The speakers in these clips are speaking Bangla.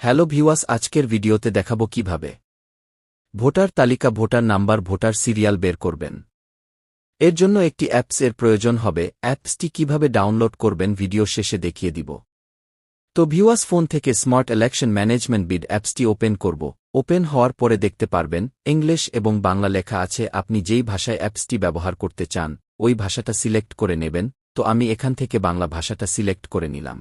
হ্যালো ভিউয়ার্স, আজকের ভিডিওতে দেখাবো কিভাবে ভোটার তালিকা, ভোটার নাম্বার, ভোটার সিরিয়াল বের করবেন। এর জন্য একটি অ্যাপস এর প্রয়োজন হবে। অ্যাপসটি কিভাবে ডাউনলোড করবেন ভিডিও শেষে দেখিয়ে দিব। তো ভিউয়ার্স, ফোন থেকে স্মার্ট ইলেকশন ম্যানেজমেন্ট বিড অ্যাপসটি ওপেন করব। ওপেন হওয়ার পরে দেখতে পারবেন ইংলিশ এবং বাংলা লেখা আছে। আপনি যেই ভাষায় অ্যাপসটি ব্যবহার করতে চান ওই ভাষাটা সিলেক্ট করে নেবেন। তো আমি এখান থেকে বাংলা ভাষাটা সিলেক্ট করে নিলাম।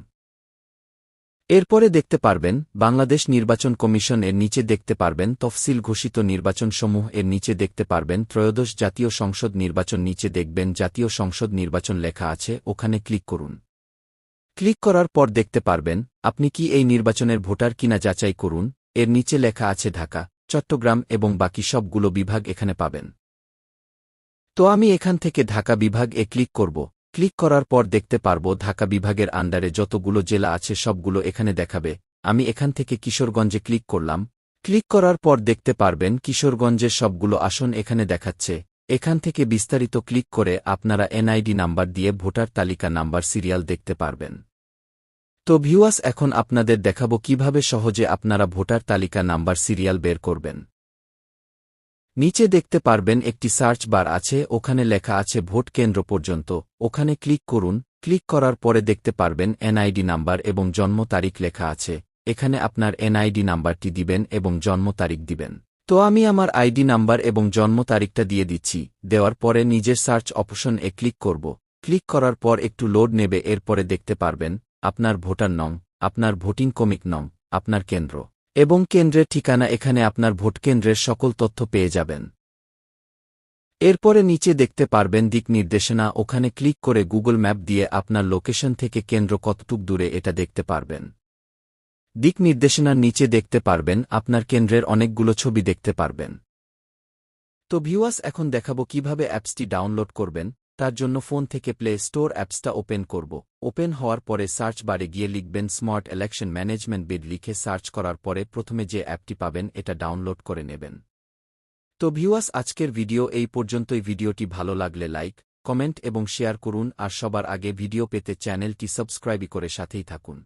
এরপরে দেখতে পারবেন বাংলাদেশ নির্বাচন কমিশন, এর নিচে দেখতে পারবেন তফসিল ঘোষিত নির্বাচনসমূহ, এর নিচে দেখতে পারবেন ত্রয়োদশ জাতীয় সংসদ নির্বাচন, নিচে দেখবেন জাতীয় সংসদ নির্বাচন লেখা আছে, ওখানে ক্লিক করুন। ক্লিক করার পর দেখতে পারবেন আপনি কি এই নির্বাচনের ভোটার কিনা যাচাই করুন। এর নিচে লেখা আছে ঢাকা, চট্টগ্রাম এবং বাকি সবগুলো বিভাগ এখানে পাবেন। তো আমি এখান থেকে ঢাকা বিভাগ এ ক্লিক করব। ক্লিক করার পর দেখতে পারব ঢাকা বিভাগের আন্ডারে যতগুলো জেলা আছে সবগুলো এখানে দেখাবে। আমি এখান থেকে কিশোরগঞ্জে ক্লিক করলাম। ক্লিক করার পর দেখতে পারবেন কিশোরগঞ্জের সবগুলো আসন এখানে দেখাচ্ছে। এখান থেকে বিস্তারিত ক্লিক করে আপনারা এনআইডি নাম্বার দিয়ে ভোটার তালিকা নাম্বার সিরিয়াল দেখতে পারবেন। তো ভিউয়ার্স, এখন আপনাদের দেখাবো কিভাবে সহজে আপনারা ভোটার তালিকা নাম্বার সিরিয়াল বের করবেন। নিচে দেখতে পারবেন একটি সার্চ বার আছে, ওখানে লেখা আছে ভোট কেন্দ্র পর্যন্ত, ওখানে ক্লিক করুন। ক্লিক করার পরে দেখতে পারবেন এনআইডি নাম্বার এবং জন্ম তারিখ লেখা আছে। এখানে আপনার এনআইডি নাম্বারটি দিবেন এবং জন্ম তারিখ দিবেন। তো আমি আমার আইডি নাম্বার এবং জন্ম তারিখটা দিয়ে দিচ্ছি। দেওয়ার পরে নিজের সার্চ অপশন এ ক্লিক করব। ক্লিক করার পর একটু লোড নেবে। এরপরে দেখতে পারবেন আপনার ভোটার নং, আপনার ভোটিং কমিক নং, আপনার কেন্দ্র এবং কেন্দ্রের ঠিকানা, এখানে আপনার ভোট কেন্দ্রের সকল তথ্য পেয়ে যাবেন। এরপরে নিচে দেখতে পারবেন দিক নির্দেশনা, ওখানে ক্লিক করে গুগল ম্যাপ দিয়ে আপনার লোকেশন থেকে কেন্দ্র কতটুক দূরে এটা দেখতে পারবেন। দিক নির্দেশনার নিচে দেখতে পারবেন আপনার কেন্দ্রের অনেকগুলো ছবি দেখতে পারবেন। তো ভিউয়ার্স, এখন দেখাবো কিভাবে অ্যাপসটি ডাউনলোড করবেন। তার জন্য ফোন থেকে প্লে স্টোর অ্যাপসটা ওপেন করব। ওপেন হওয়ার পরে সার্চ বারে গিয়ে লিখবেন স্মার্ট ইলেকশন ম্যানেজমেন্ট বিড, লিখে সার্চ করার পরে প্রথমে যে অ্যাপটি পাবেন এটা ডাউনলোড করে নেবেন। তো ভিউয়ার্স, আজকের ভিডিও এই পর্যন্তই। ভিডিওটি ভালো লাগলে লাইক, কমেন্ট এবং শেয়ার করুন, আর সবার আগে ভিডিও পেতে চ্যানেলটি সাবস্ক্রাইব করে সাথেই থাকুন।